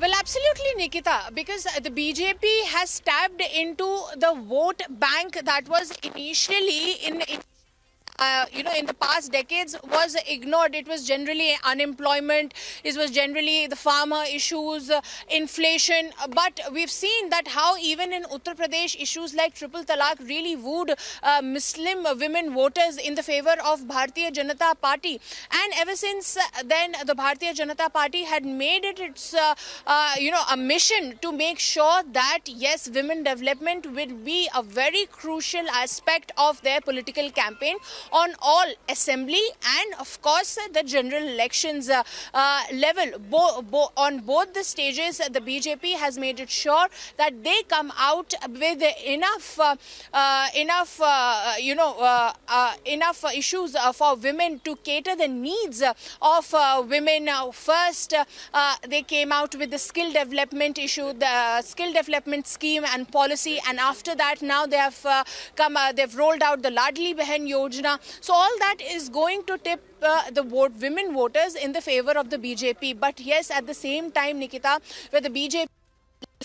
Well, absolutely, Nikita, because the BJP has tapped into the vote bank that was initially in the past decades was ignored. It was generally unemployment, it was generally the farmer issues, inflation. But we've seen that how even in Uttar Pradesh, issues like triple talaq really wooed Muslim women voters in the favor of Bharatiya Janata Party. And ever since then, the Bharatiya Janata Party had made it its a mission to make sure that yes, women development will be a very crucial aspect of their political campaign on all assembly and of course the general elections level. On both the stages, the BJP has made it sure that they come out with enough issues for women to cater the needs of women. First, they came out with the skill development issue, the skill development scheme and policy, and after that now they have they've rolled out the Ladli Behan Yojana. So all that is going to tip the women voters in the favor of the BJP. But yes, at the same time, Nikita, where the BJP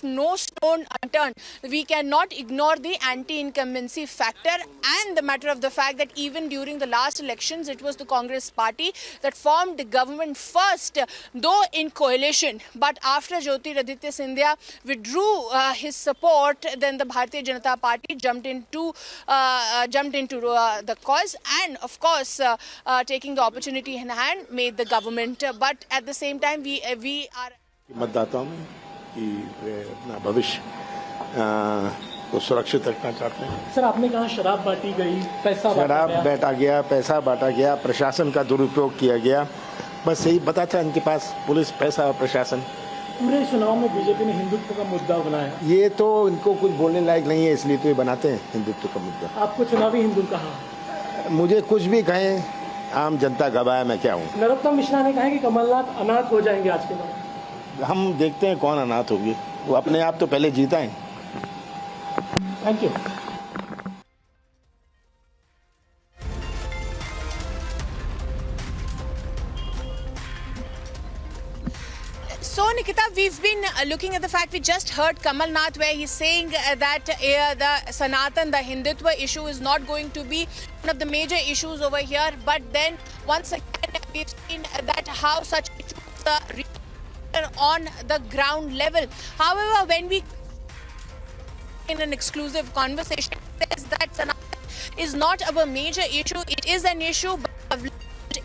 no stone unturned, we cannot ignore the anti-incumbency factor and the matter of the fact that even during the last elections, it was the Congress party that formed the government first, though in coalition. But after Jyotiraditya Scindia withdrew his support, then the Bharatiya Janata Party jumped into the cause and, of course, taking the opportunity in hand, made the government. But at the same time, we are. कि वे अपना भविष्य को सुरक्षित रखना चाहते हैं। Sir, आपने कहा शराब बांटी गई, पैसा बांटा गया, प्रशासन का दुरुपयोग किया गया, बस यही पता था इनके पास, पुलिस, पैसा और प्रशासन। पूरे चुनाव में बीजेपी ने हिंदुत्व का मुद्दा बनाया। ये तो इनको कुछ बोलने लायक नहीं है, इसलिए तो ये बनाते हैं हिंदुत्व का मुद्दा। आपको चुनावी हिंदू कहा? मुझे कुछ भी कहें, आम जनता गवाह, मैं क्या हूँ। नरोत्तम मिश्रा ने कहा कि कमलनाथ अनाथ हो जाएंगे आज के बाद। हम देखते हैं कौन अनाथ होगी, वो अपने आप तो पहले जीता है। Thank you. So, Nikita, we've been looking at the fact, we just heard Kamal Nath where he's saying that the Sanatan, the Hindutva issue is not going to be one of the major issues over here. But then, once again, we've seen that how such issues on the ground level. However, when we in an exclusive conversation says that Sanatan is not a major issue, it is an issue, but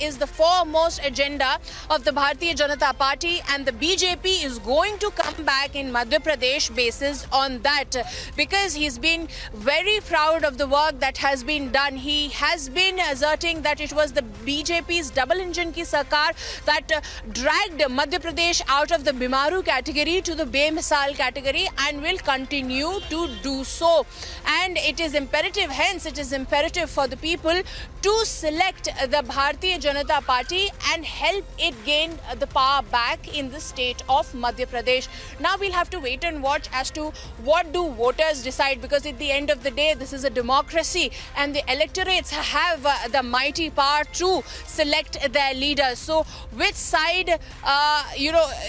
is the foremost agenda of the Bharatiya Janata Party, and the BJP is going to come back in Madhya Pradesh basis on that, because he's been very proud of the work that has been done. He has been asserting that it was the BJP's double engine ki sarkar that dragged Madhya Pradesh out of the Bimaru category to the Bemisal category and will continue to do so. And it is imperative, hence it is imperative for the people to select the Bharatiya Janata Party and help it gain the power back in the state of Madhya Pradesh. Now we'll have to wait and watch as to what do voters decide, because at the end of the day, this is a democracy and the electorates have the mighty power to select their leaders. So which side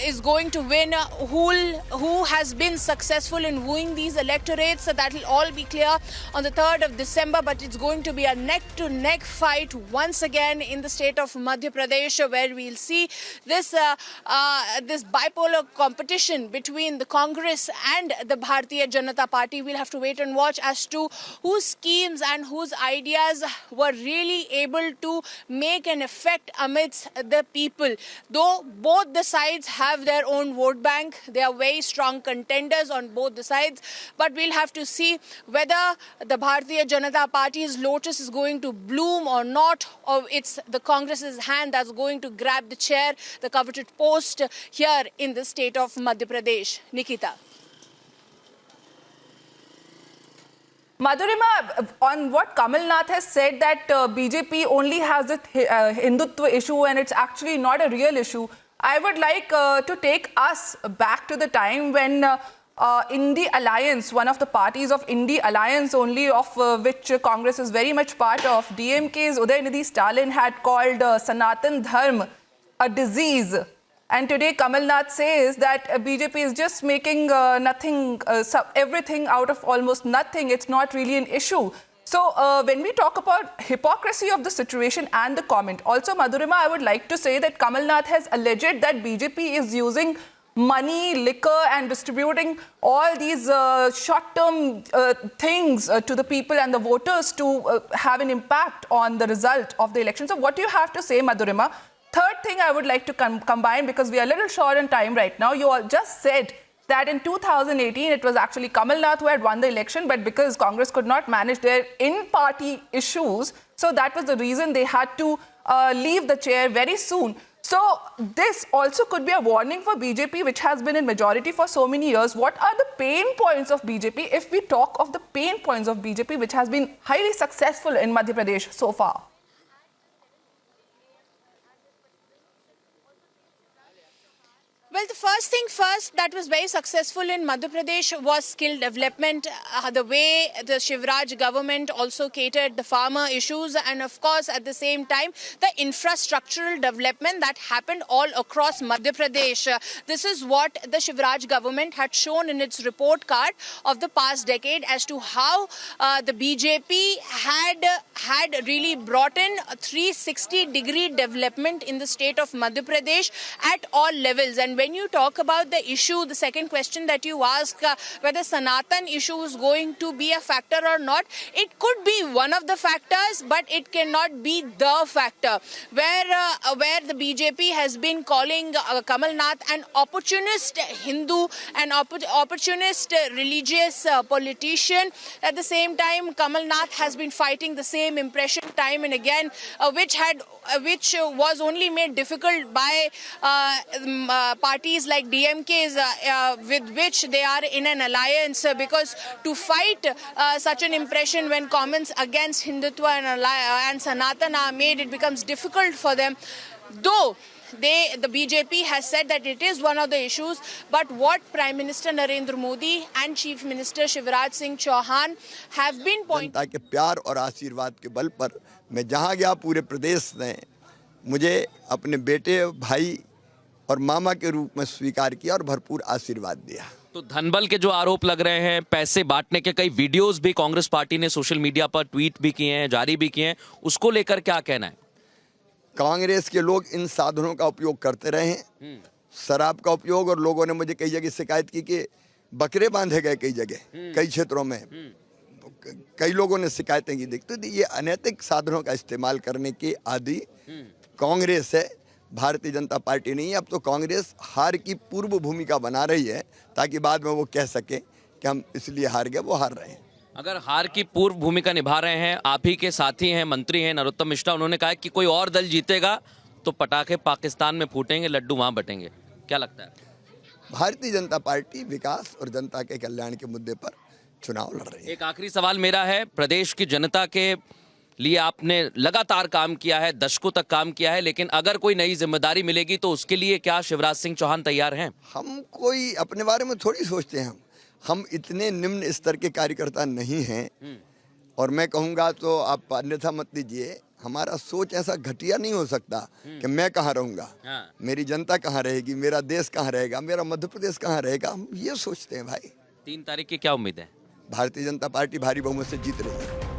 is going to win, who has been successful in wooing these electorates, so that will all be clear on the 3rd of December. But it's going to be a neck-to-neck fight once again in the state of Madhya Pradesh, where we'll see this bipolar competition between the Congress and the Bharatiya Janata Party. We'll have to wait and watch as to whose schemes and whose ideas were really able to make an effect amidst the people. Though both the sides have their own vote bank, they are very strong contenders on both the sides, but we'll have to see whether the Bharatiya Janata Party's lotus is going to bloom or not, or it's the Congress's hand that's going to grab the chair, the coveted post here in the state of Madhya Pradesh. Nikita. Madhurima, on what Kamal Nath has said that BJP only has a Hindutva issue and it's actually not a real issue, I would like to take us back to the time when Indi Alliance, one of the parties of Indi Alliance only, of which Congress is very much part of, DMK's Udayanidhi Stalin had called Sanatan Dharma a disease. And today Kamal Nath says that BJP is just making everything out of almost nothing. It's not really an issue. So when we talk about hypocrisy of the situation and the comment, also Madhurima, I would like to say that Kamal Nath has alleged that BJP is using money, liquor and distributing all these short-term things to the people and the voters to have an impact on the result of the election. So what do you have to say, Madhurima? Third thing I would like to combine, because we are a little short on time right now. You all just said that in 2018, it was actually Kamal Nath who had won the election, but because Congress could not manage their in-party issues, so that was the reason they had to leave the chair very soon. So this also could be a warning for BJP, which has been in majority for so many years. What are the pain points of BJP, if we talk of the pain points of BJP, which has been highly successful in Madhya Pradesh so far? Well, the first thing first that was very successful in Madhya Pradesh was skill development. The way the Shivraj government also catered the farmer issues, and of course at the same time the infrastructural development that happened all across Madhya Pradesh. This is what the Shivraj government had shown in its report card of the past decade as to how the BJP had really brought in a 360-degree development in the state of Madhya Pradesh at all levels. And when you talk about the issue, the second question that you ask, whether Sanatan issue is going to be a factor or not, it could be one of the factors, but it cannot be the factor. Where the BJP has been calling Kamal Nath an opportunist Hindu, an opportunist religious politician. At the same time, Kamal Nath has been fighting the same impression time and again, which was only made difficult by parties like DMK's with which they are in an alliance, because to fight such an impression when comments against Hindutva and Sanatan are made, it becomes difficult for them. Though the BJP has said that it is one of the issues, but what Prime Minister Narendra Modi and Chief Minister Shivraj Singh Chouhan have been pointing. जनता के प्यार और आशीर्वाद के बल पर मैं जहां गया पूरे प्रदेश ने मुझे अपने बेटे, भाई और मामा के रूप में स्वीकार किया और भरपूर आशीर्वाद दिया। तो धनबल के जो आरोप लग रहे हैं, पैसे बांटने के कई वीडियोस भी कांग्रेस पार्टी ने सोशल मीडिया पर ट्वीट भी किए हैं, जारी भी किए हैं, उसको लेकर क्या कहना है? कांग्रेस के लोग इन साधनों का उपयोग करते रहे हैं, शराब का उपयोग, और लोगों ने मुझे कई जगह शिकायत की कि बकरे बांधे गए कई जगह, कई क्षेत्रों में कई लोगों ने शिकायतें की। देखते ये अनैतिक साधनों का इस्तेमाल करने के आदि कांग्रेस है, भारतीय जनता पार्टी नहीं है। अब तो कांग्रेस हार की पूर्व भूमिका बना रही है ताकि बाद में वो कह सके कि हम इसलिए हार गए, वो हार रहे हैं। अगर हार की पूर्व भूमिका निभा रहे हैं, आप ही के साथी हैं, मंत्री हैं नरोत्तम मिश्रा, उन्होंने कहा कि कोई और दल जीतेगा तो पटाखे पाकिस्तान में फूटेंगे, लड्डू वहां बटेंगे, क्या लगता है? भारतीय जनता पार्टी विकास और जनता के कल्याण के मुद्दे पर चुनाव लड़ रही है। एक आखिरी सवाल मेरा है, प्रदेश की जनता के लिए आपने लगातार काम किया है, दशकों तक काम किया है, लेकिन अगर कोई नई जिम्मेदारी मिलेगी तो उसके लिए क्या शिवराज सिंह चौहान तैयार हैं? हम कोई अपने बारे में थोड़ी सोचते हैं, हम इतने निम्न स्तर के कार्यकर्ता नहीं हैं, और मैं कहूँगा तो आप अन्यथा मत लीजिए, हमारा सोच ऐसा घटिया नहीं हो सकता कि मैं कहाँ रहूँगा, मेरी जनता कहाँ रहेगी, मेरा देश कहाँ रहेगा, मेरा मध्य प्रदेश कहाँ रहेगा, हम ये सोचते हैं भाई। 3 तारीख की क्या उम्मीद है? भारतीय जनता पार्टी भारी बहुमत से जीत रही है।